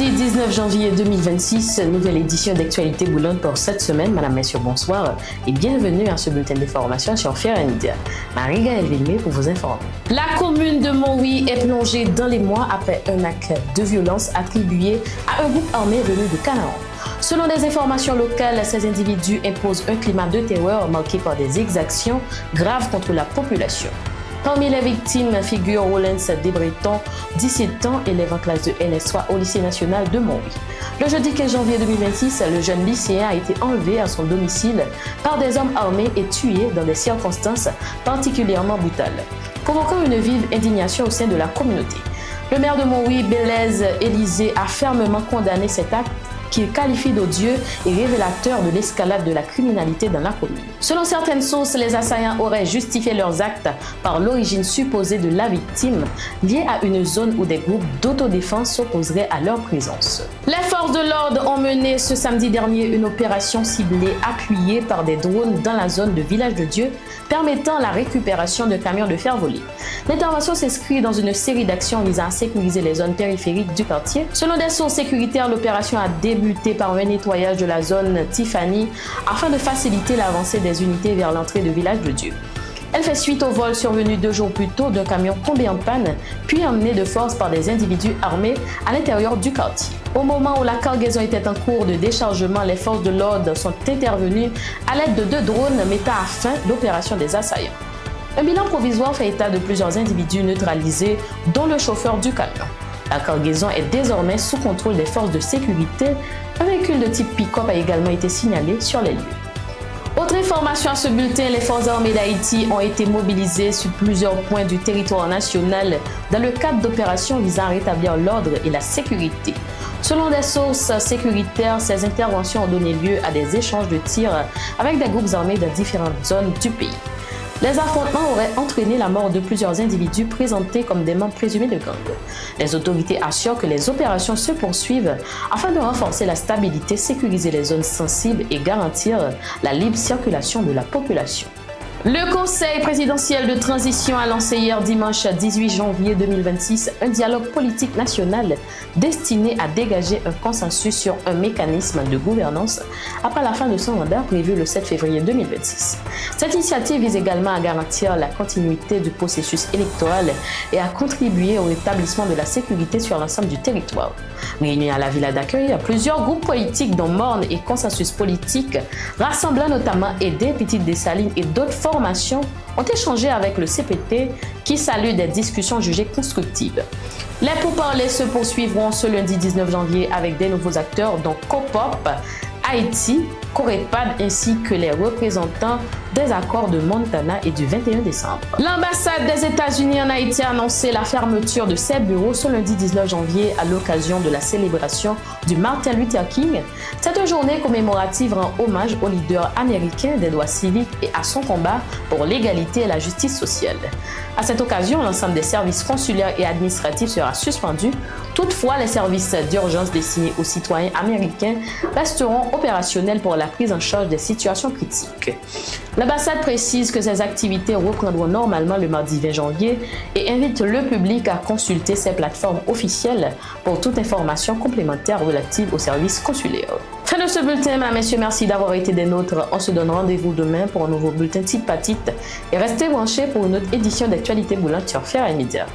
Lundi 19 janvier 2026, nouvelle édition d'actualité boulante pour cette semaine. Madame, messieurs, bonsoir et bienvenue à ce bulletin d'information sur Fiera Media. Marie-Gaëlle Villemé pour vous informer. La commune de Montrouge est plongée dans les mois après un acte de violence attribué à un groupe armé venu de Canaan. Selon des informations locales, ces individus imposent un climat de terreur marqué par des exactions graves contre la population. Parmi les victimes figure Rollins Desbretons, 17 ans, élève en classe de LS3 au lycée national de Montrouge. Le jeudi 15 janvier 2026, le jeune lycéen a été enlevé à son domicile par des hommes armés et tué dans des circonstances particulièrement brutales, provoquant une vive indignation au sein de la communauté. Le maire de Montrouge, Blaise Élysée, a fermement condamné cet acte qu'il qualifie d'odieux et révélateur de l'escalade de la criminalité dans la commune. Selon certaines sources, les assaillants auraient justifié leurs actes par l'origine supposée de la victime, liée à une zone où des groupes d'autodéfense s'opposeraient à leur présence. Les forces de l'ordre ont mené ce samedi dernier une opération ciblée appuyée par des drones dans la zone de Village de Dieu, permettant la récupération de camions de fer volés. L'intervention s'inscrit dans une série d'actions visant à sécuriser les zones périphériques du quartier. Selon des sources sécuritaires, l'opération a débuté par un nettoyage de la zone Tiffany afin de faciliter l'avancée des unités vers l'entrée de Village de Dieu. Elle fait suite au vol survenu 2 jours plus tôt d'un camion tombé en panne, puis emmené de force par des individus armés à l'intérieur du quartier. Au moment où la cargaison était en cours de déchargement, les forces de l'ordre sont intervenues à l'aide de 2 drones mettant à fin l'opération des assaillants. Un bilan provisoire fait état de plusieurs individus neutralisés, dont le chauffeur du camion. La cargaison est désormais sous contrôle des forces de sécurité. Un véhicule de type pick-up a également été signalé sur les lieux. Autre information à ce bulletin, les forces armées d'Haïti ont été mobilisées sur plusieurs points du territoire national dans le cadre d'opérations visant à rétablir l'ordre et la sécurité. Selon des sources sécuritaires, ces interventions ont donné lieu à des échanges de tirs avec des groupes armés dans différentes zones du pays. Les affrontements auraient entraîné la mort de plusieurs individus présentés comme des membres présumés de gangs. Les autorités assurent que les opérations se poursuivent afin de renforcer la stabilité, sécuriser les zones sensibles et garantir la libre circulation de la population. Le Conseil présidentiel de transition a lancé hier dimanche 18 janvier 2026 un dialogue politique national destiné à dégager un consensus sur un mécanisme de gouvernance après la fin de son mandat prévu le 7 février 2026. Cette initiative vise également à garantir la continuité du processus électoral et à contribuer au rétablissement de la sécurité sur l'ensemble du territoire. Réunis à la Villa d'accueil, plusieurs groupes politiques dont Morne et Consensus politique, rassemblant notamment Aidé, Petite Dessalines et d'autres formations, ont échangé avec le CPT qui salue des discussions jugées constructives. Les pourparlers se poursuivront ce lundi 19 janvier avec des nouveaux acteurs dont Copop, Haïti, Corépad ainsi que les représentants des accords de Montana et du 21 décembre. L'ambassade des États-Unis en Haïti a annoncé la fermeture de ses bureaux ce lundi 19 janvier à l'occasion de la célébration du Martin Luther King. Cette journée commémorative rend hommage au leader américain des droits civiques et à son combat pour l'égalité et la justice sociale. À cette occasion, l'ensemble des services consulaires et administratifs sera suspendu. Toutefois, les services d'urgence destinés aux citoyens américains resteront opérationnels pour la prise en charge des situations critiques. L'ambassade précise que ces activités reprendront normalement le mardi 20 janvier et invite le public à consulter ses plateformes officielles pour toute information complémentaire relative aux services consulaires. Fin de ce bulletin, mesdames, messieurs, merci d'avoir été des nôtres. On se donne rendez-vous demain pour un nouveau bulletin titre par titre et restez branchés pour une autre édition d'actualité boulante sur Fiera Media.